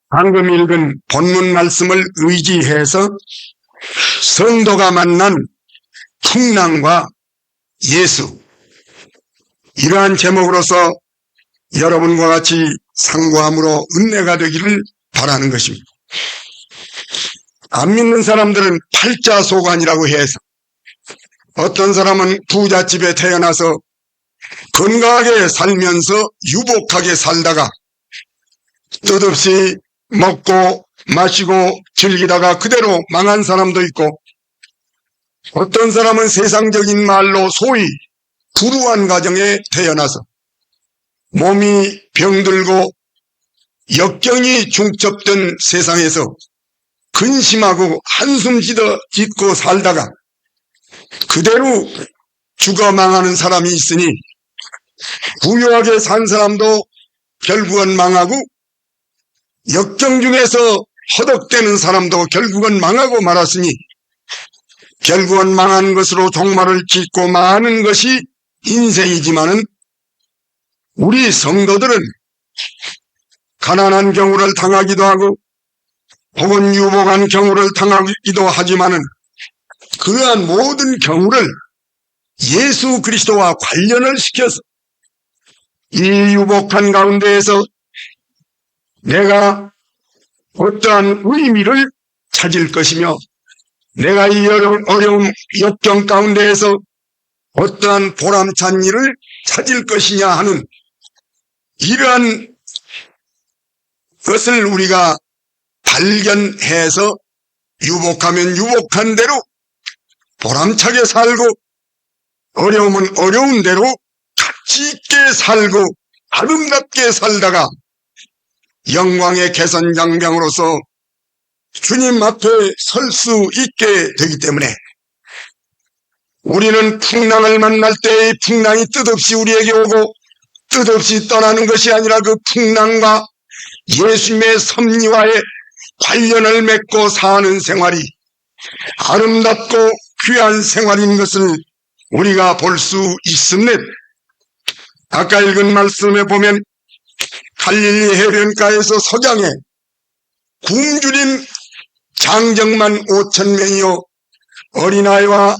방금 읽은 본문 말씀을 의지해서 성도가 만난 풍랑과 예수, 이러한 제목으로서 여러분과 같이 상고함으로 은혜가 되기를 바라는 것입니다. 안 믿는 사람들은 팔자소관이라고 해서 어떤 사람은 부잣집에 태어나서 건강하게 살면서 유복하게 살다가 뜻없이 먹고 마시고 즐기다가 그대로 망한 사람도 있고, 어떤 사람은 세상적인 말로 소위 불우한 가정에 태어나서 몸이 병들고 역경이 중첩된 세상에서 근심하고 한숨 짓고 살다가 그대로 죽어 망하는 사람이 있으니, 부유하게 산 사람도 결국은 망하고 역경 중에서 허덕대는 사람도 결국은 망하고 말았으니, 결국은 망한 것으로 종말을 짓고 마는 것이 인생이지만은, 우리 성도들은 가난한 경우를 당하기도 하고 혹은 유복한 경우를 당하기도 하지만은, 그러한 모든 경우를 예수 그리스도와 관련을 시켜서 이 유복한 가운데에서 내가 어떠한 의미를 찾을 것이며, 내가 이 어려운 역경 가운데에서 어떠한 보람찬 일을 찾을 것이냐 하는 이러한 것을 우리가 발견해서 유복하면 유복한 대로 보람차게 살고, 어려우면 어려운 대로 가치 있게 살고 아름답게 살다가 영광의 개선장병으로서 주님 앞에 설 수 있게 되기 때문에, 우리는 풍랑을 만날 때 풍랑이 뜻없이 우리에게 오고 뜻없이 떠나는 것이 아니라 그 풍랑과 예수님의 섭리와의 관련을 맺고 사는 생활이 아름답고 귀한 생활인 것을 우리가 볼 수 있습니다. 아까 읽은 말씀에 보면 갈릴리 해변가에서 석양에 굶주린 장정만 5,000명이요 어린아이와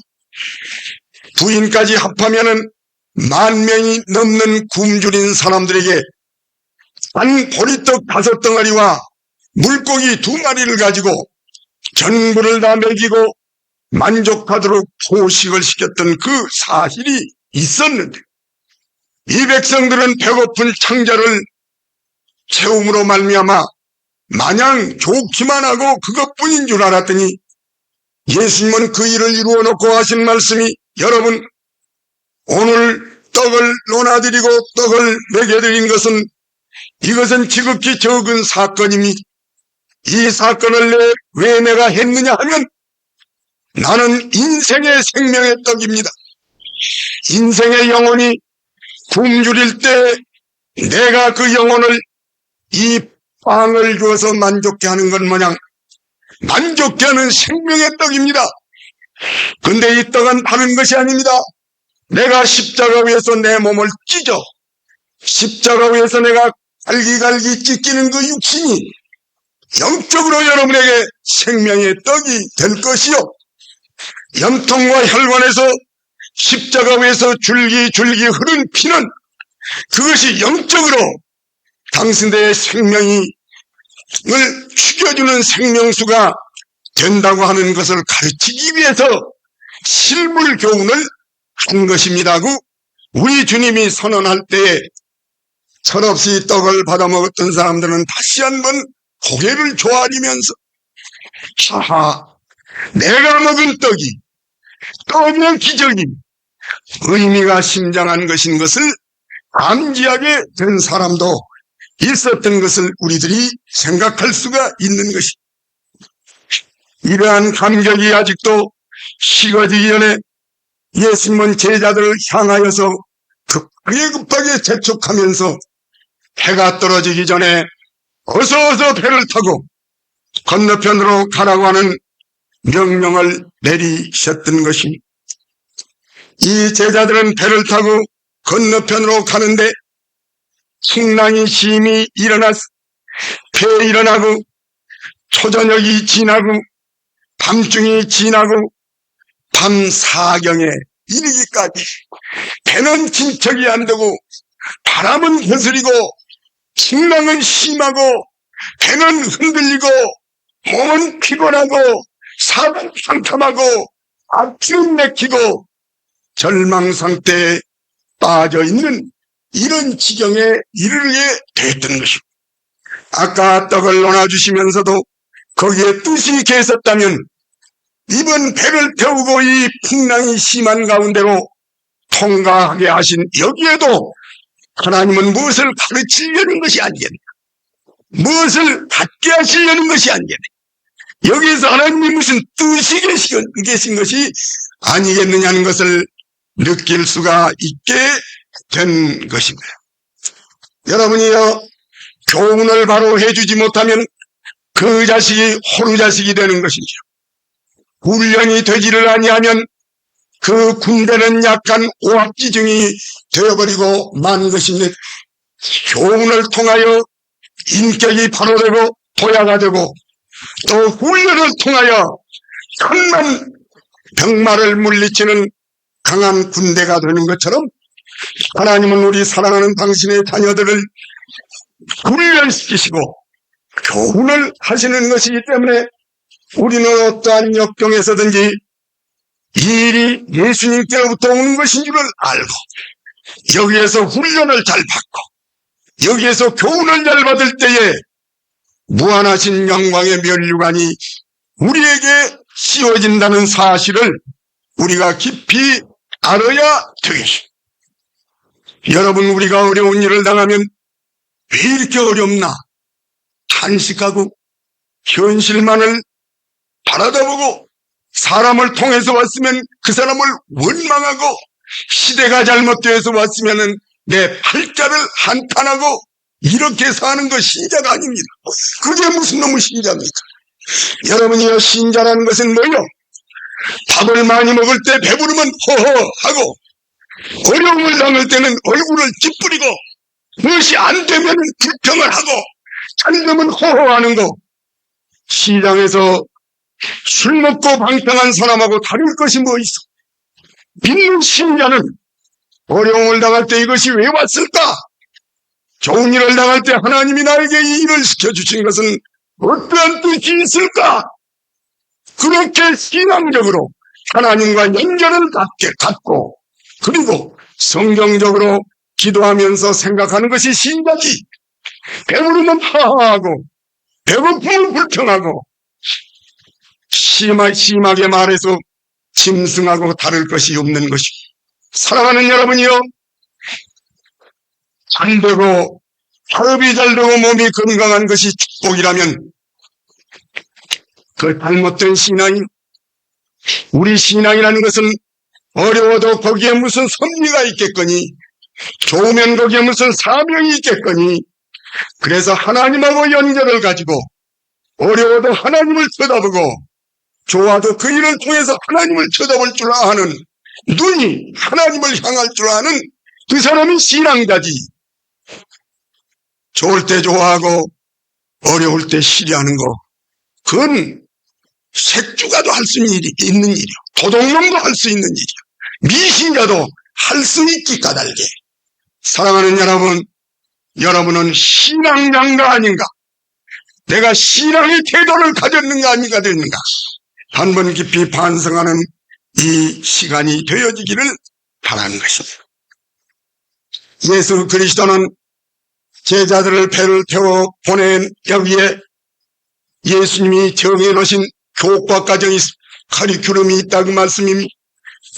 부인까지 합하면은 10,000명이 넘는 굶주린 사람들에게 한 보리떡 5덩어리와 물고기 2마리를 가지고 전부를 다 먹이고 만족하도록 포식을 시켰던 그 사실이 있었는데, 이 백성들은 배고픈 창자를 채움으로 말미암아 마냥 좋기만 하고 그것뿐인 줄 알았더니, 예수님은 그 일을 이루어 놓고 하신 말씀이, 여러분, 오늘 떡을 논아드리고 떡을 먹여드린 것은, 이것은 지극히 적은 사건입니다. 이 사건을 왜 내가 했느냐 하면, 나는 인생의 생명의 떡입니다. 인생의 영혼이 굶주릴 때 내가 그 영혼을 이 빵을 주어서 만족케 하는 것 마냥 만족케 하는 생명의 떡입니다. 근데 이 떡은 다른 것이 아닙니다. 내가 십자가 위에서 내 몸을 찢어 십자가 위에서 내가 갈기갈기 찢기는 그 육신이 영적으로 여러분에게 생명의 떡이 될 것이요, 염통과 혈관에서 십자가 위에서 줄기줄기 흐른 피는 그것이 영적으로 당신들의 생명을 죽여주는 생명수가 된다고 하는 것을 가르치기 위해서 실물 교훈을 한 것입니다고 우리 주님이 선언할 때에 철없이 떡을 받아먹었던 사람들은 다시 한번 고개를 조아리면서, 하하, 내가 먹은 떡이 기적인 의미가 심장한 것인 것을 암지하게 된 사람도 있었던 것을 우리들이 생각할 수가 있는 것이, 이러한 감격이 아직도 식어지기 전에 예수님은 제자들을 향하여서 급하게 재촉하면서 해가 떨어지기 전에 어서 배를 타고 건너편으로 가라고 하는 명령을 내리셨던 것입니다. 이 제자들은 배를 타고 건너편으로 가는데 풍랑이 심히 배 일어나고 초저녁이 지나고 밤중이 지나고 밤 사경에 이르기까지 배는 진척이 안 되고 바람은 거스리고 풍랑은 심하고 배는 흔들리고 몸은 피곤하고 사방 상탐하고 앞길은 막히고 절망 상태에 빠져있는 이런 지경에 이르게 됐던 것입니다. 아까 떡을 나눠주시면서도 거기에 뜻이 계셨다면 이번 배를 태우고 이 풍랑이 심한 가운데로 통과하게 하신 여기에도 하나님은 무엇을 가르치려는 것이 아니겠느냐, 무엇을 갖게 하시려는 것이 아니겠느냐, 여기에서 하나님이 무슨 뜻이 계신 것이 아니겠느냐는 것을 느낄 수가 있게 된 것입니다. 여러분이요, 교훈을 바로 해주지 못하면 그 자식이 호루자식이 되는 것이죠. 훈련이 되지를 아니하면 그 군대는 약간 오합지중이 되어버리고 만 것입니다. 교훈을 통하여 인격이 바로 되고 도야가 되고 또 훈련을 통하여 천만 병마를 물리치는 강한 군대가 되는 것처럼 하나님은 우리 사랑하는 당신의 자녀들을 훈련시키시고 교훈을 하시는 것이기 때문에 우리는 어떠한 역경에서든지 이 일이 예수님께로부터 오는 것인 줄을 알고 여기에서 훈련을 잘 받고 여기에서 교훈을 잘 받을 때에 무한하신 영광의 면류관이 우리에게 씌워진다는 사실을 우리가 깊이 알아야 되겠습니다. 여러분, 우리가 어려운 일을 당하면 왜 이렇게 어렵나 탄식하고 현실만을 바라다보고 사람을 통해서 왔으면 그 사람을 원망하고 시대가 잘못되어서 왔으면 내 팔자를 한탄하고 이렇게 사는 거 신자가 아닙니다. 그게 무슨 놈의 신자입니까? 여러분이요, 신자라는 것은 뭐예요? 밥을 많이 먹을 때 배부르면 허허하고 어려움을 당할 때는 얼굴을 찌푸리고 무엇이 안 되면 불평을 하고 잘 되면 허허하는 거. 시장에서 술 먹고 방탕한 사람하고 다를 것이 뭐 있어? 믿는 신자는 어려움을 당할 때 이것이 왜 왔을까? 좋은 일을 당할 때 하나님이 나에게 이 일을 시켜주신 것은 어떠한 뜻이 있을까? 그렇게 신앙적으로 하나님과 연결을 갖고 그리고 성경적으로 기도하면서 생각하는 것이 신자지. 배부르면 하하하고 배고프면 불평하고 심하게 말해서 짐승하고 다를 것이 없는 것이. 사랑하는 여러분이요, 잘 되고 호흡이 잘 되고 몸이 건강한 것이 축복이라면 그 잘못된 신앙이, 우리 신앙이라는 것은 어려워도 거기에 무슨 섭리가 있겠거니 좋으면 거기에 무슨 사명이 있겠거니 그래서 하나님하고 연결을 가지고 어려워도 하나님을 쳐다보고 좋아도 그 일을 통해서 하나님을 쳐다볼 줄 아는 눈이 하나님을 향할 줄 아는 그 사람이 신앙자지. 좋을 때 좋아하고 어려울 때 싫어하는 거, 그건 색주가도 할 수 있는 일이요, 도둑놈도 할 수 있는 일이요, 미신자도 할 수 있기 까닭에. 사랑하는 여러분, 여러분은 신앙자인가 아닌가? 내가 신앙의 태도를 가졌는가 아닌가 됐는가? 한번 깊이 반성하는 이 시간이 되어지기를 바라는 것입니다. 예수 그리스도는 제자들을 배를 태워 보낸 여기에 예수님이 정해놓으신 교과 과정이 커리큘럼이 있다고 말씀입니다.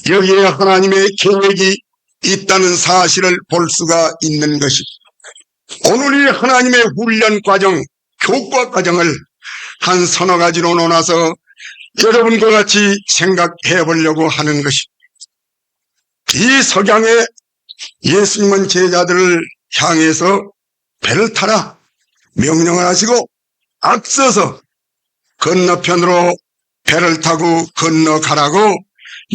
여기에 하나님의 계획이 있다는 사실을 볼 수가 있는 것입니다. 오늘 이 하나님의 훈련 과정, 교과 과정을 한 서너 가지로 나눠서 여러분과 같이 생각해 보려고 하는 것입니다. 이 석양에 예수님은 제자들을 향해서 배를 타라 명령을 하시고 앞서서 건너편으로 배를 타고 건너가라고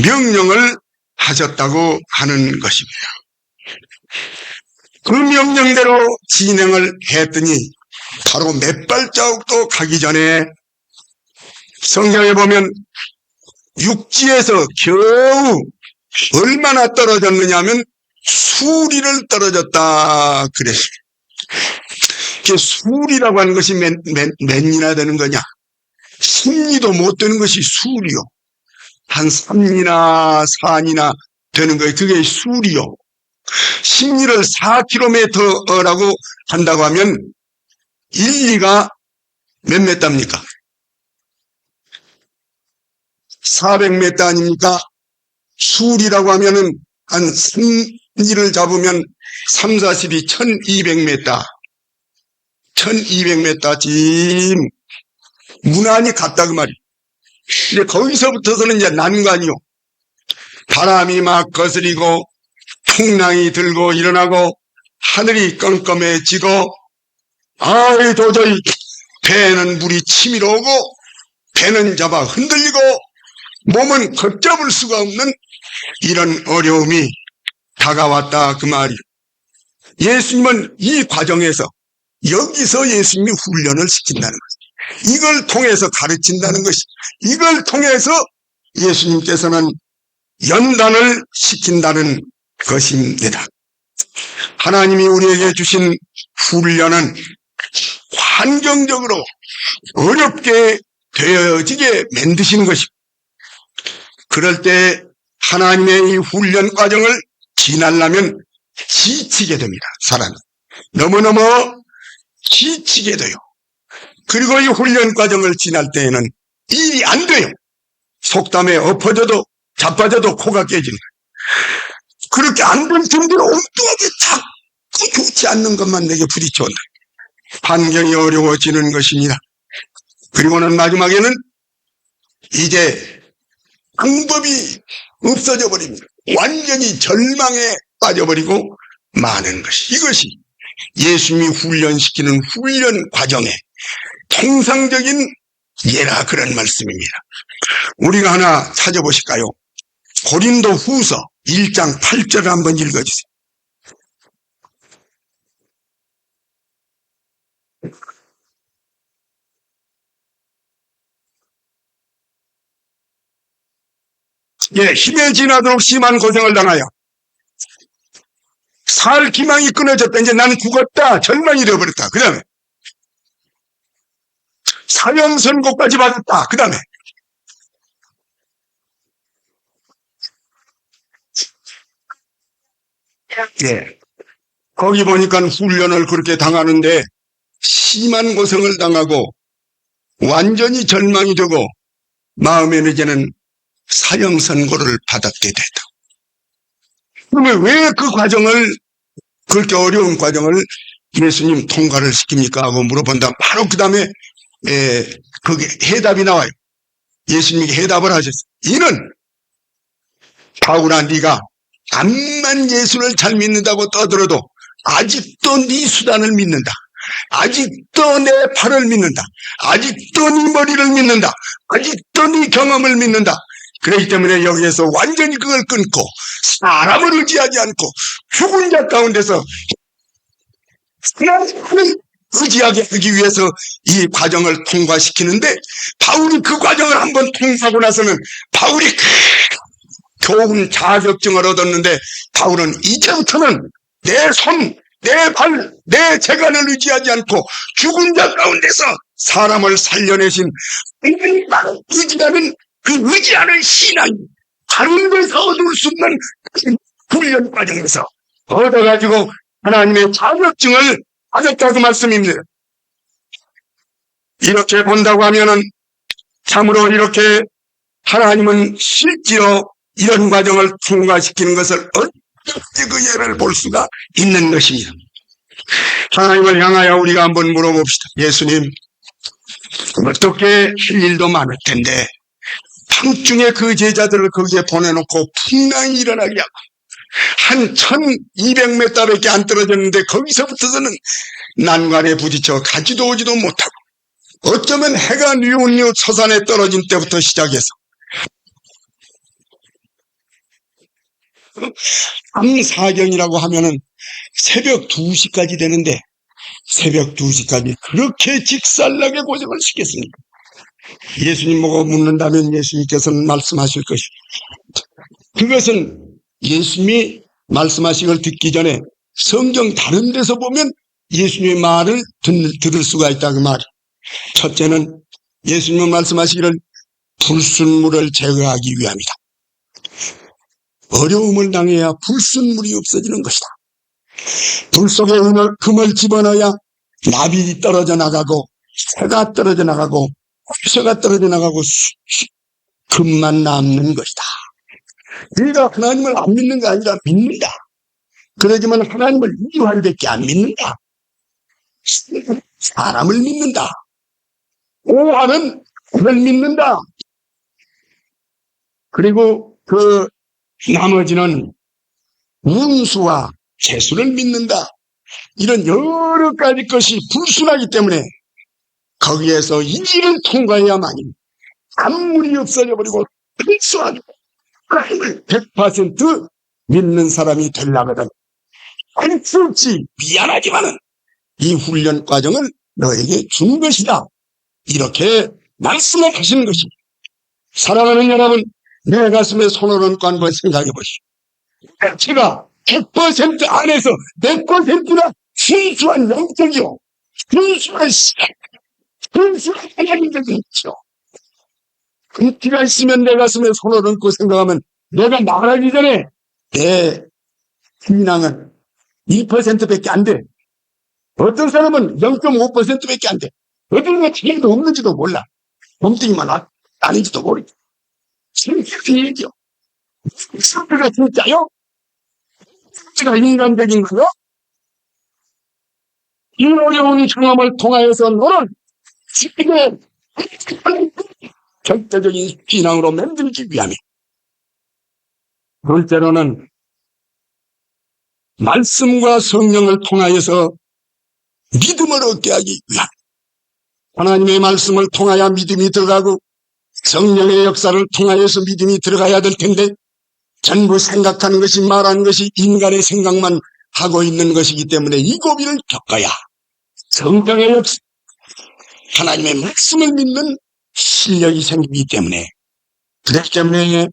명령을 하셨다고 하는 것입니다. 그 명령대로 진행을 했더니 바로 몇 발자국도 가기 전에 성경에 보면 육지에서 겨우 얼마나 떨어졌느냐 하면 수리를 떨어졌다 그랬습니다. 수리라고 하는 것이 몇이나 되는 거냐? 10리도 못 되는 것이 수리요. 한 3리나 4리나 되는 거예요. 그게 수리요. 10리를 4km라고 한다고 하면 1리가 몇 m입니까? 400m 아닙니까? 수리라고 하면은 한 3리를 잡으면 3, 40이 1200m. 1200m 짐 무난히 갔다 그 말이에요. 근데 거기서부터서는 이제 난관이요. 바람이 막 거스리고 풍랑이 들고 일어나고 하늘이 껌껌해지고 도저히 배는 물이 치밀어 오고 배는 잡아 흔들리고 몸은 걷잡을 수가 없는 이런 어려움이 다가왔다 그 말이에요. 예수님은 이 과정에서 여기서 예수님이 훈련을 시킨다는 것이, 이걸 통해서 가르친다는 것이, 이걸 통해서 예수님께서는 연단을 시킨다는 것입니다. 하나님이 우리에게 주신 훈련은 환경적으로 어렵게 되어지게 만드시는 것입니다. 그럴 때 하나님의 이 훈련 과정을 지나려면 지치게 됩니다. 사람이 너무너무 지치게 돼요. 그리고 이 훈련 과정을 지날 때에는 일이 안 돼요. 속담에 엎어져도 자빠져도 코가 깨지는 거예요. 그렇게 안 될 정도로 엉뚱하게 자꾸 좋지 않는 것만 내게 부딪혀온다. 환경이 어려워지는 것입니다. 그리고는 마지막에는 이제 방법이 없어져 버립니다. 완전히 절망에 빠져버리고 마는 것이, 이것이 예수님이 훈련시키는 훈련 과정의 통상적인 예라 그런 말씀입니다. 우리가 하나 찾아보실까요? 고린도 후서 1장 8절을 한번 읽어주세요. 힘에 지나도록 심한 고생을 당하여 살 기망이 끊어졌다. 이제 나는 죽었다. 절망이 되어버렸다. 그 다음에 사형 선고까지 받았다. 그 다음에 거기 보니까 훈련을 그렇게 당하는데 심한 고생을 당하고 완전히 절망이 되고 마음에는 이제는 사형 선고를 받았게 됐다. 그러면 왜 그 과정을, 그렇게 어려운 과정을 예수님 통과를 시킵니까? 하고 물어본다. 바로 그 다음에 그게 해답이 나와요. 예수님이 해답을 하셨어요. 이는 바울아, 네가 암만 예수를 잘 믿는다고 떠들어도 아직도 네 수단을 믿는다. 아직도 내 팔을 믿는다. 아직도 네 머리를 믿는다. 아직도 네 경험을 믿는다. 그렇기 때문에 여기에서 완전히 그걸 끊고 사람을 의지하지 않고 죽은 자 가운데서 하나님을 의지하게 하기 위해서 이 과정을 통과시키는데, 바울이 그 과정을 한번 통과하고 나서는 바울이 좋은 자격증을 얻었는데, 바울은 이제부터는 내 손, 내 발, 내 재간을 의지하지 않고 죽은 자 가운데서 사람을 살려내신 하나님을 의지하는 그 의지하는 신앙이 다른 데서 얻을 수 없는 그 훈련 과정에서 얻어가지고 하나님의 자격증을 받았다고 말씀입니다. 이렇게 본다고 하면은 참으로 이렇게 하나님은 실제로 이런 과정을 통과시키는 것을 어떻게 그 예를 볼 수가 있는 것입니다. 하나님을 향하여 우리가 한번 물어봅시다. 예수님, 어떻게 할 일도 많을 텐데 밤중에 그 제자들을 거기에 보내놓고 풍랑이 일어나게 하고 한 1200m밖에 안 떨어졌는데 거기서부터서는 난관에 부딪혀 가지도 오지도 못하고, 어쩌면 해가 뉘우뉘우 서산에 떨어진 때부터 시작해서 암사경이라고 하면은 새벽 2시까지 되는데 새벽 2시까지 그렇게 직살나게 고생을 시켰습니까? 예수님 보고 묻는다면 예수님께서는 말씀하실 것입니다. 그것은 예수님이 말씀하신 걸 듣기 전에 성경 다른 데서 보면 예수님의 말을 들을 수가 있다 그 말. 첫째는 예수님은 말씀하시기를 불순물을 제거하기 위함이다. 어려움을 당해야 불순물이 없어지는 것이다. 불 속에 금을 집어넣어야 나비 떨어져 나가고 새가 떨어져 나가고 새가 떨어져 나가고 금만 남는 것이다. 우리가 하나님을 안 믿는 게 아니라 믿는다. 그러지만 하나님을 이유할 밖에 안 믿는다. 사람을 믿는다. 오하는 그를 믿는다. 그리고 그 나머지는 운수와 재수를 믿는다. 이런 여러 가지 것이 불순하기 때문에 거기에서 이를 통과해야만이 아무리 없어져 버리고 필수하고 하나님을 100% 믿는 사람이 되려거든. 할 수 없이 미안하지만은 이 훈련 과정을 너에게 준 것이다. 이렇게 말씀을 하시는 것입니다. 사랑하는 여러분, 내 가슴에 손을 얹고 한번 생각해 보시오. 제가 100% 안에서 100%나 순수한 영적이요. 순수한 하나님적이 있죠. 근티가 있으면 내 가슴에 손을 얹고 생각하면 내가 말하기 전에 내 신앙은 1%밖에 안 돼. 어떤 사람은 0.5%밖에 안 돼. 어떤 사람은 책임도 없는지도 몰라. 몸뚱이만 아닌지도 모르겠어. 생각이 얘기요. 성도가 진짜요? 성도가 인간적인가요? 이 어려운 경험을 통하여서 너는 지금의 절대적인 신앙으로 만들기 위함이. 둘째로는 말씀과 성령을 통하여서 믿음을 얻게 하기 위함. 하나님의 말씀을 통하여 믿음이 들어가고 성령의 역사를 통하여서 믿음이 들어가야 될 텐데 전부 생각하는 것이 말하는 것이 인간의 생각만 하고 있는 것이기 때문에 이 고비를 겪어야 성령의 역사, 하나님의 말씀을 믿는 실력이 생기기 때문에 그렇기 때문에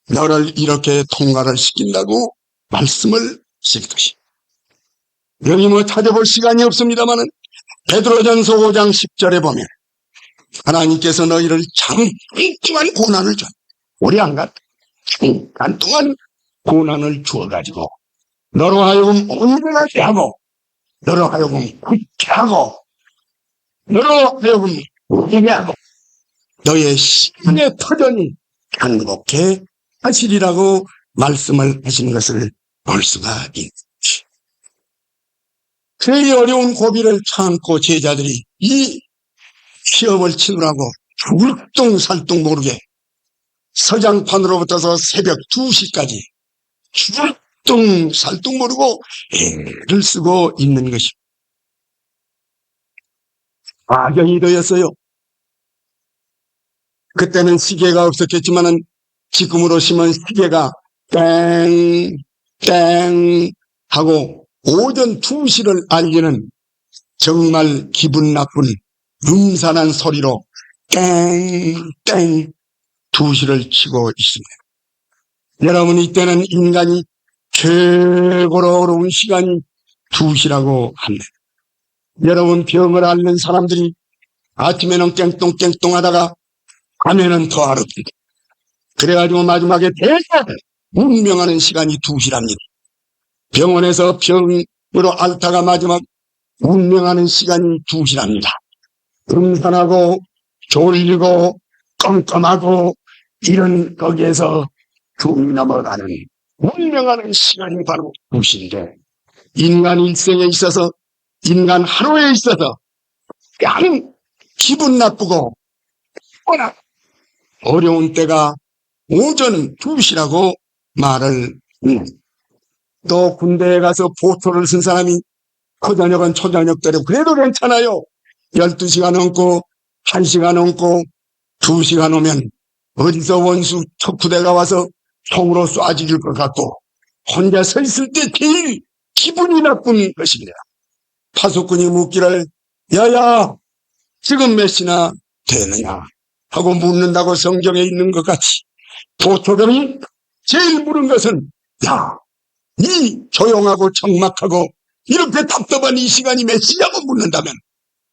너를 이렇게 통과를 시킨다고 말씀을 실 것이. 여기 뭐 찾아볼 시간이 없습니다만은 베드로전서 5장 10절에 보면 하나님께서 너희를 장기간 고난을 줘. 오래 안 갔다. 잠깐 동안 고난을 주어가지고 너로 하여금 온전하게 하고 너로 하여금 굳게 하고 너로 하여금 우게 하고 너의 신의 터전이 행복해 하시리라고 말씀을 하시는 것을 볼 수가 있지. 그 어려운 고비를 참고 제자들이 이 시험을 치느라고 울뚱살뚱 모르게 서장판으로부터서 새벽 2시까지 울뚱살뚱 모르고 애를 쓰고 있는 것입니다. 악연이 되었어요. 그때는 시계가 없었겠지만은 지금으로 치면 시계가 땡 하고 오전 2시를 알리는 정말 기분 나쁜 음산한 소리로 땡 2시를 치고 있습니다. 여러분, 이때는 인간이 최고로 어려운 시간이 2시라고 합니다. 여러분, 병을 앓는 사람들이 아침에는 깽똥깽똥 하다가 밤에는 더 어렵습니다. 그래가지고 마지막에 대개 운명하는 시간이 2시랍니다. 병원에서 병으로 앓다가 마지막 운명하는 시간이 2시랍니다. 음산하고 졸리고 껌껌하고 이런 거기에서 숨이 넘어가는 운명하는 시간이 바로 2시인데 인간 일생에 있어서 인간 하루에 있어서 그냥 기분 나쁘고 워낙 어려운 때가 오전 2시라고 말을 또 군대에 가서 보초를 쓴 사람이 초저녁은 초저녁대로 그래도 괜찮아요. 12시간 넘고 1시간 넘고 2시간 오면 어디서 원수 척부대가 와서 총으로 쏴 죽일 것 같고 혼자 서 있을 때 제일 기분이 나쁜 것입니다. 파수꾼이 묻기를 야야 지금 몇 시나 되느냐 하고 묻는다고 성경에 있는 것 같이 도초병이 제일 물은 것은 야, 이 조용하고 적막하고 이렇게 답답한 이 시간이 몇 시냐고 묻는다면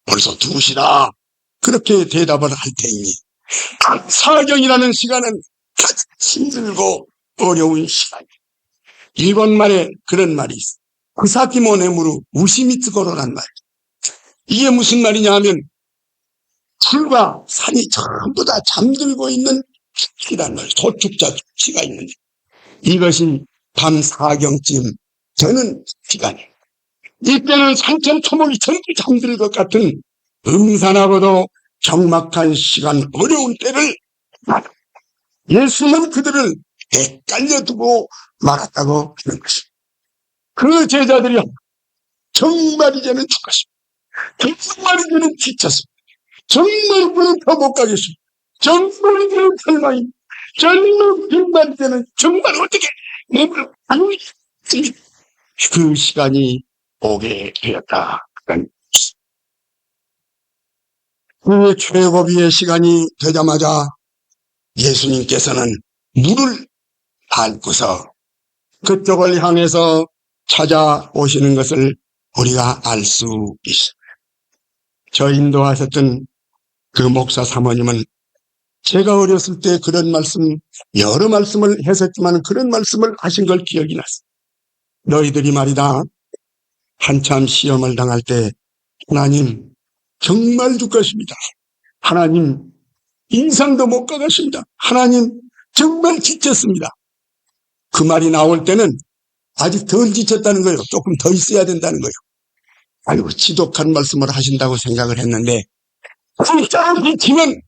벌써 2시라 그렇게 대답을 할 테니 사경이라는 시간은 가장 힘들고 어려운 시간이에요. 일본 말에 그런 말이 있어요. 쿠사키모네무루 우시미츠고로란 말. 이게 무슨 말이냐 하면 풀과 산이 전부 다 잠들고 있는 축이란 말이에요. 소축자 축치가 있는 이것이 밤 4경쯤 되는 시간이에요. 이때는 산천초목이 전부 잠들 것 같은 음산하고도 적막한 시간 어려운 때를 예수는 그들을 헷갈려 두고 말았다고 하는 것입니다. 그 제자들이 정말 이제는 죽었습니다. 정말 이제는 지쳤습니다. 정말 이제는 더 못 가겠습니다. 정말 이제는 절망이 정말 이제는 정말 어떻게 몸을 안겠습니다. 그 시간이 오게 되었다. 그 최고비의 시간이 되자마자 예수님께서는 물을 밟고서 그쪽을 향해서 찾아오시는 것을 우리가 알 수 있습니다. 저 인도하셨던 그 목사 사모님은 제가 어렸을 때 그런 말씀, 여러 말씀을 했었지만 그런 말씀을 하신 걸 기억이 났어요. 너희들이 말이다, 한참 시험을 당할 때 하나님 정말 죽겠습니다. 하나님 인상도 못 가겠습니다. 하나님 정말 지쳤습니다. 그 말이 나올 때는 아직 덜 지쳤다는 거예요. 조금 더 있어야 된다는 거예요. 아이고 지독한 말씀을 하신다고 생각을 했는데 진짜로 지치면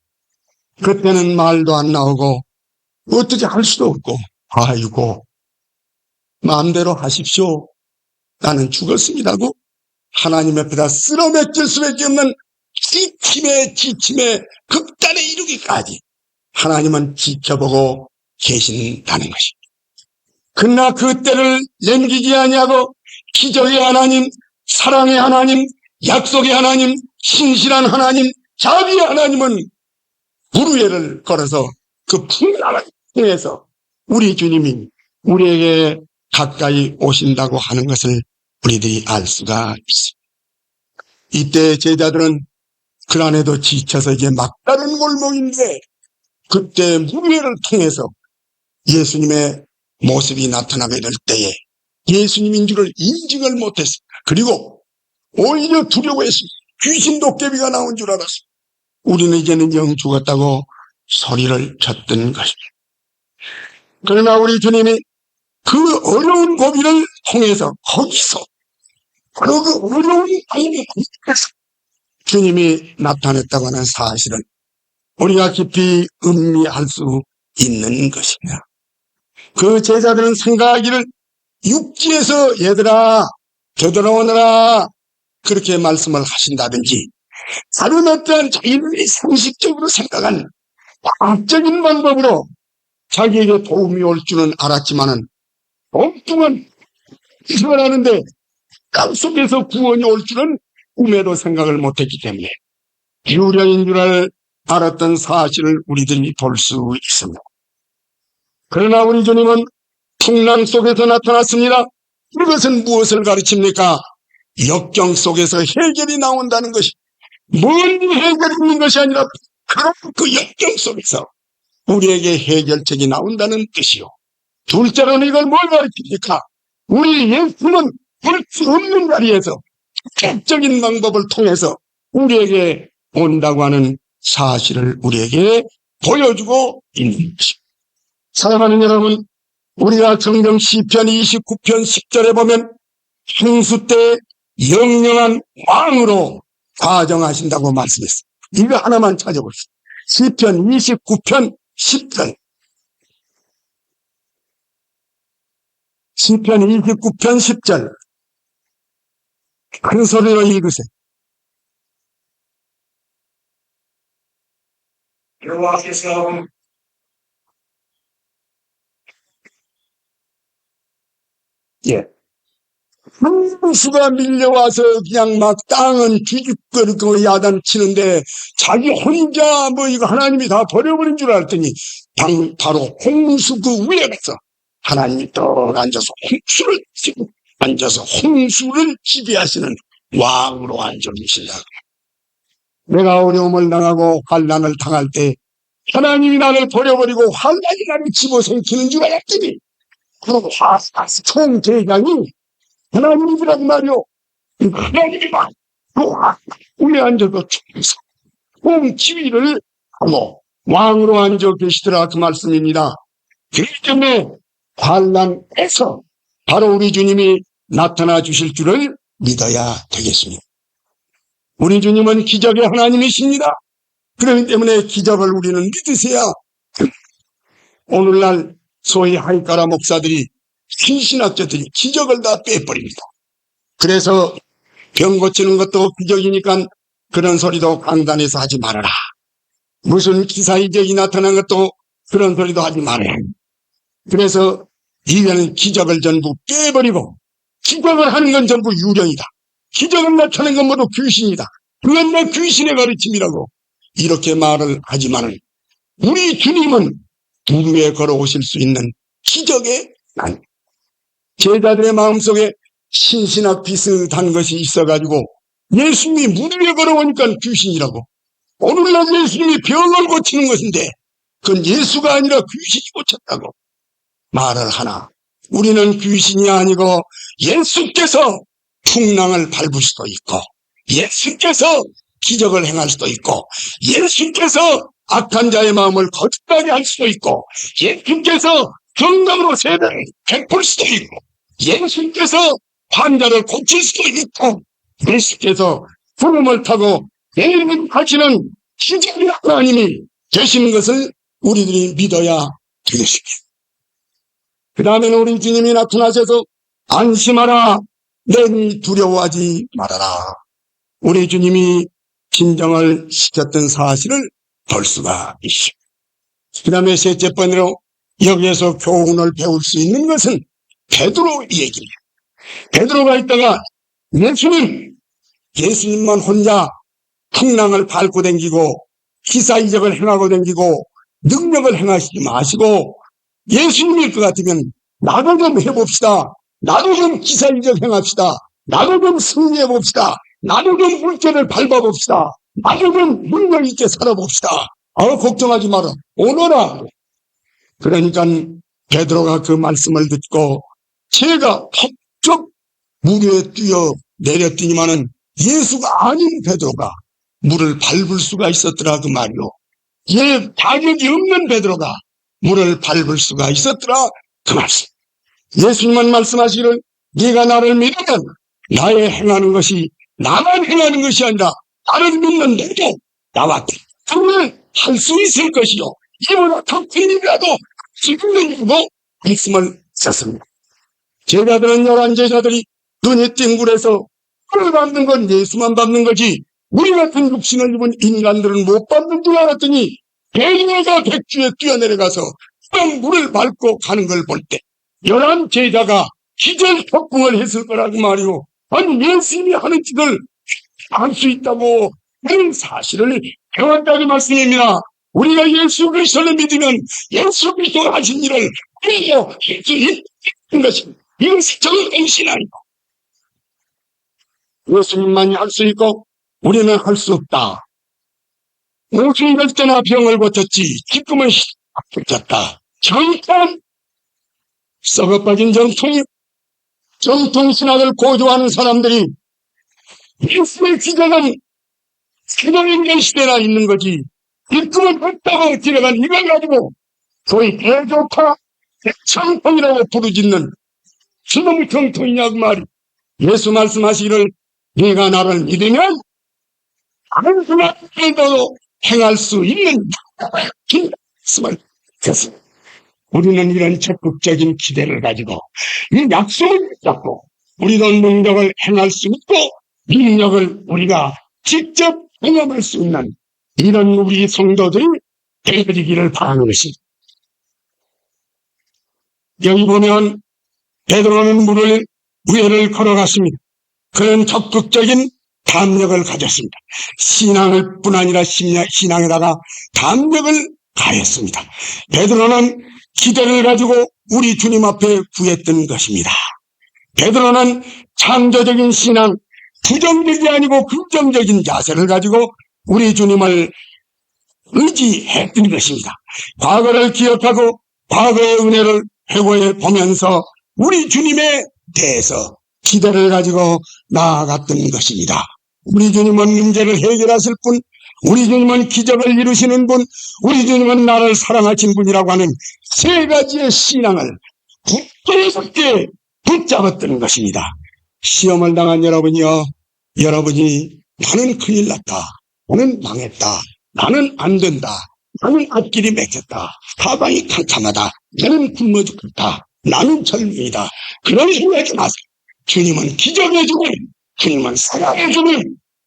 그때는 말도 안 나오고 어떻게 할 수도 없고 아이고 마음대로 하십시오. 나는 죽었습니다고 하나님 앞에다 쓸어맺힐 수밖에 없는 지침에 극단에 이르기까지 하나님은 지켜보고 계신다는 것입니다. 그러나 그 때를 넘기지 아니하고 기적의 하나님, 사랑의 하나님, 약속의 하나님, 신실한 하나님, 자비의 하나님은 무르회를 걸어서 그 풍랑을 통해서 우리 주님이 우리에게 가까이 오신다고 하는 것을 우리들이 알 수가 있습니다. 이때 제자들은 그 안에도 지쳐서 이제 막다른 골목인데 그때 무리를 통해서 예수님의 모습이 나타나게 될 때에 예수님인 줄을 인식을 못했습니다. 그리고 오히려 두려워했습니다. 귀신 도깨비가 나온 줄 알았습니다. 우리는 이제는 영 죽었다고 소리를 쳤던 것입니다. 그러나 우리 주님이 그 어려운 고비를 통해서 거기서 그 어려운 고비를 통해서 주님이 나타냈다고 하는 사실은 우리가 깊이 음미할 수 있는 것입니다. 그 제자들은 생각하기를 육지에서 얘들아 되돌아오너라 그렇게 말씀을 하신다든지 다른 어떠한 자기들이 상식적으로 생각한 과학적인 방법으로 자기에게 도움이 올 줄은 알았지만은 엉뚱한 생각을 하는데 땅속에서 구원이 올 줄은 꿈에도 생각을 못했기 때문에 유령인 줄 알았던 사실을 우리들이 볼 수 있습니다. 그러나 우리 주님은 풍랑 속에서 나타났습니다. 이것은 무엇을 가르칩니까? 역경 속에서 해결이 나온다는 것이 먼 해결이 있는 것이 아니라 바로 그 역경 속에서 우리에게 해결책이 나온다는 뜻이요. 둘째로는 이걸 뭘 가르칩니까? 우리 예수는 볼 수 없는 자리에서 적인 방법을 통해서 우리에게 온다고 하는 사실을 우리에게 보여주고 있는 것입니다. 사랑하는 여러분, 우리가 성경 시편 29편 10절에 보면 홍수 때 영영한 왕으로 가정하신다고 말씀했습니다. 이거 하나만 찾아보십시오. 시편 29편 10절. 시편 29편 10절. 큰 소리로 읽으세요. 여호와께서 홍수가 밀려와서 그냥 막 땅은 뒤죽거리고 야단치는데 자기 혼자 뭐 이거 하나님이 다 버려버린 줄 알았더니 바로 홍수 그 위에 가서 하나님이 떡 앉아서 홍수를 지배하시는 왕으로 앉아 계신다. 내가 어려움을 당하고 환난을 당할 때 하나님이 나를 버려버리고 환난이 나를 집어삼키는 줄 알았더니 그럼 총대장이 하나님이란 말이요. 하나님이 막 위에 앉아서 총지휘를 하고 왕으로 앉아 계시더라 그 말씀입니다. 그렇기 때문에 환난에서 바로 우리 주님이 나타나 주실 줄을 믿어야 되겠습니다. 우리 주님은 기적의 하나님이십니다. 그렇기 때문에 기적을 우리는 믿으세야 오늘날 소위 하이카라 목사들이 신신학자들이 기적을 다 빼버립니다. 그래서 병 고치는 것도 기적이니까 그런 소리도 강단에서 하지 말아라. 무슨 기사 이적이 나타난 것도 그런 소리도 하지 말아라. 그래서 이제는 기적을 전부 빼버리고 기적을 하는 건 전부 유령이다. 기적을 나타낸 건 모두 귀신이다. 그건 내 귀신의 가르침이라고 이렇게 말을 하지만은 우리 주님은 물 위에 걸어오실 수 있는 기적의 난 제자들의 마음속에 신신학 비슷한 것이 있어가지고 예수님이 물 위에 걸어오니까 귀신이라고. 오늘날 예수님이 병을 고치는 것인데 그건 예수가 아니라 귀신이 고쳤다고 말을 하나. 우리는 귀신이 아니고 예수께서 풍랑을 밟을 수도 있고 예수께서 기적을 행할 수도 있고 예수께서 악한 자의 마음을 거듭나게 할 수도 있고 예수께서 정답으로 세배를 베풀 수도 있고 예수께서 환자를 고칠 수도 있고 예수께서 구름을 타고 내리는 하시는 기적의 하나님이 되시는 것을 우리들이 믿어야 되겠습니다. 그 다음에는 우리 주님이 나타나셔서 안심하라 너희 두려워하지 말아라. 우리 주님이 진정을 시켰던 사실을 볼 수가 있습니다. 그 다음에 셋째 번으로 여기에서 교훈을 배울 수 있는 것은 베드로 얘기입니다. 베드로가 있다가 예수님만 혼자 풍랑을 밟고 다니고 기사이적을 행하고 다니고 능력을 행하시지 마시고 예수님일 것 같으면 나도 좀 해봅시다. 나도 좀 기사이적 행합시다. 나도 좀 승리해봅시다. 나도 좀 물결을 밟아봅시다. 나도 좀 능력 있게 살아봅시다. 걱정하지 마라. 오너라. 그러니까 베드로가 그 말씀을 듣고 제가 퍽쩍 물 위에 뛰어 내렸더니만은 예수가 아닌 베드로가 물을 밟을 수가 있었더라 그 말이요. 자격이 없는 베드로가 물을 밟을 수가 있었더라 그 말씀. 예수님은 말씀하시기를 네가 나를 믿으면 나의 행하는 것이 나만 행하는 것이 아니라 나를 믿는 너도 나와 동행을 할 수 있을 것이요. 이보다 더 큰 일이라도 지금은 뭐 말씀을 썼습니다. 제자들은 11제자들이 눈이 띵굴해서 물을 밟는 건 예수만 밟는 거지 우리 같은 육신을 입은 인간들은 못 밟는 줄 알았더니 베드로가 백주에 뛰어내려가서 물을 밟고 가는 걸 볼 때 11제자가 기절 폭풍을 했을 거라고 말이오. 아니 예수님이 하는 짓을 할 수 있다고 그런 사실을 배웠다는 말씀입니다. 우리가 예수 그리스도를 믿으면 예수 그리스도가 하신 일을 우리도 할 수 있는 것입니다. 이것이 정통 신앙이고 예수님만이 할 수 있고 우리는 할 수 없다. 무슨 될 때나 병을 고쳤지 지금은 고쳤다. 정통 썩어빠진 정통 신학을 고조하는 사람들이 예수의 기적은 신앙인간 시대나 있는 거지 지금은 없다고 지내간 이걸 가지고 소위 대조파 대청통이라고 부르짖는 그놈의 정통이냐고 말이. 예수 말씀하시기를 네가 나를 믿으면 다른 수만도 행할 수 있는 말씀을 했습니다. 우리는 이런 적극적인 기대를 가지고 이 약속을 잡고 우리도 능력을 행할 수 있고 능력을 우리가 직접 경험할 수 있는 이런 우리 성도들이 되어지기를 바라는 것입니다. 여기 보면 베드로는 물을 우회를 걸어갔습니다. 그는 적극적인 담력을 가졌습니다. 신앙을 뿐 아니라 신앙에다가 담력을 가했습니다. 베드로는 기대를 가지고 우리 주님 앞에 구했던 것입니다. 베드로는 창조적인 신앙, 부정적이 아니고 긍정적인 자세를 가지고 우리 주님을 의지했던 것입니다. 과거를 기억하고 과거의 은혜를 회고해 보면서 우리 주님에 대해서 기대를 가지고 나아갔던 것입니다. 우리 주님은 문제를 해결하실 분, 우리 주님은 기적을 이루시는 분, 우리 주님은 나를 사랑하신 분이라고 하는 세 가지의 신앙을 굳게 붙잡았던 것입니다. 시험을 당한 여러분이요, 여러분이 나는 큰일 났다, 나는 망했다, 나는 안 된다, 나는 앞길이 막혔다, 사방이 캄캄하다, 나는 굶어 죽겠다, 나는 절망이다, 그런 생각하지 마세요. 주님은 기적의 주님, 주님은 사랑의 주님,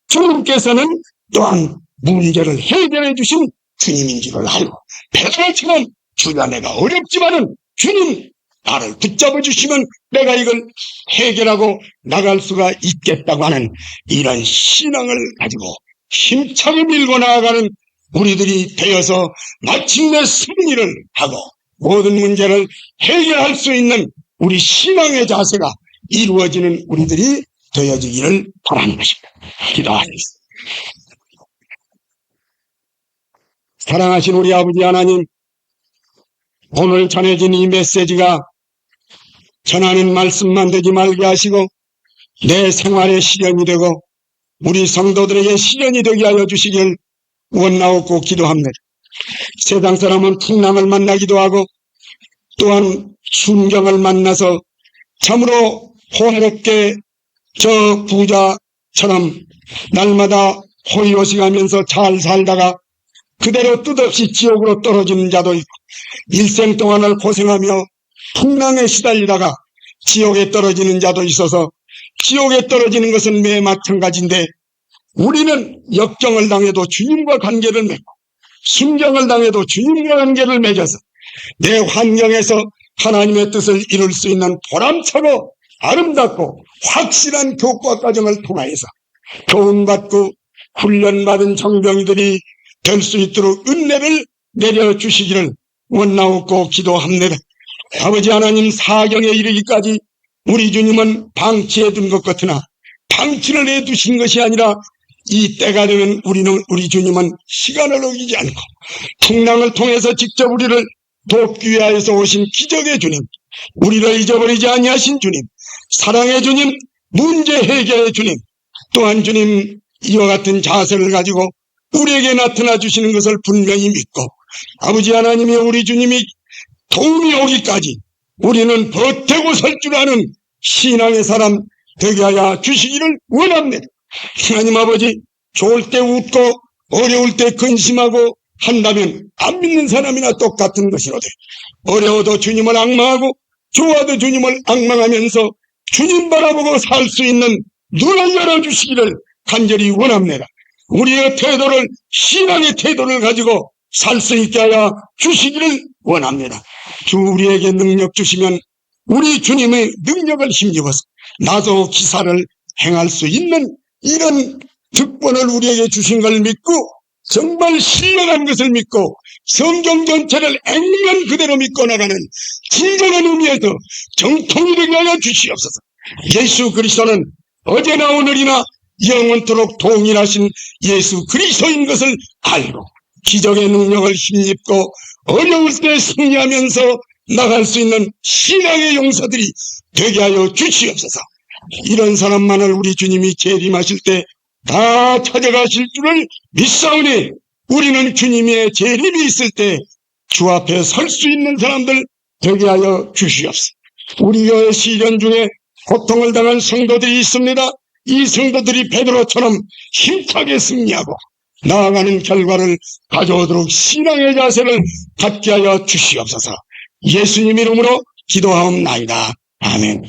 주님께서는 또한 문제를 해결해 주신 주님인 줄을 알고 베드로처럼 주야 내가 어렵지만은 주님 나를 붙잡아 주시면 내가 이걸 해결하고 나갈 수가 있겠다고 하는 이런 신앙을 가지고 힘차게 밀고 나아가는 우리들이 되어서 마침내 승리를 하고 모든 문제를 해결할 수 있는 우리 신앙의 자세가 이루어지는 우리들이 되어지기를 바라는 것입니다. 기도하겠습니다. 사랑하신 우리 아버지 하나님, 오늘 전해진 이 메시지가 전하는 말씀만 되지 말게 하시고 내 생활의 실현이 되고 우리 성도들에게 실현이 되게 하여 주시길 원하옵고 기도합니다. 세상 사람은 풍랑을 만나기도 하고 또한 순경을 만나서 참으로 호화롭게 저 부자처럼 날마다 호의호식하면서 잘 살다가 그대로 뜻없이 지옥으로 떨어지는 자도 있고 일생 동안을 고생하며 풍랑에 시달리다가 지옥에 떨어지는 자도 있어서 지옥에 떨어지는 것은 매 마찬가지인데 우리는 역경을 당해도 주님과 관계를 맺고 순경을 당해도 주님과 관계를 맺어서 내 환경에서 하나님의 뜻을 이룰 수 있는 보람차고 아름답고 확실한 교과 과정을 통하여서 교훈받고 훈련받은 정병이들이 될 수 있도록 은혜를 내려주시기를 원하옵고 기도합니다. 아버지 하나님, 사경에 이르기까지 우리 주님은 방치해 둔 것 같으나 방치를 해두신 것이 아니라 이 때가 되면 우리 주님은 시간을 어기지 않고 풍랑을 통해서 직접 우리를 돕기 위하여서 오신 기적의 주님, 우리를 잊어버리지 아니하신 주님, 사랑의 주님, 문제 해결의 주님, 또한 주님 이와 같은 자세를 가지고 우리에게 나타나 주시는 것을 분명히 믿고 아버지 하나님이 우리 주님이 도움이 오기까지 우리는 버티고 설 줄 아는 신앙의 사람 되게 하여 주시기를 원합니다. 하나님 아버지, 좋을 때 웃고 어려울 때 근심하고 한다면 안 믿는 사람이나 똑같은 것이로되 어려워도 주님을 앙망하고 좋아도 주님을 앙망하면서 주님 바라보고 살 수 있는 눈을 열어주시기를 간절히 원합니다. 우리의 태도를, 신앙의 태도를 가지고 살 수 있게 하여 주시기를 원합니다. 주 우리에게 능력 주시면 우리 주님의 능력을 힘입어서 나도 기사를 행할 수 있는 이런 특권을 우리에게 주신 걸 믿고 정말 신령한 것을 믿고 성경 전체를 액면 그대로 믿고 나가는 진정한 의미에서 정통이 되게 하여 주시옵소서. 예수 그리스도는 어제나 오늘이나 영원토록 동일하신 예수 그리스도인 것을 알고 기적의 능력을 힘입고 어려울 때 승리하면서 나갈 수 있는 신앙의 용사들이 되게 하여 주시옵소서. 이런 사람만을 우리 주님이 재림하실 때 다 찾아가실 줄을 믿사오니 우리는 주님의 재림이 있을 때 주 앞에 설 수 있는 사람들 되게 하여 주시옵소서. 우리 교회 시련 중에 고통을 당한 성도들이 있습니다. 이 성도들이 베드로처럼 힘차게 승리하고 나아가는 결과를 가져오도록 신앙의 자세를 갖게 하여 주시옵소서. 예수님 이름으로 기도하옵나이다. 아멘.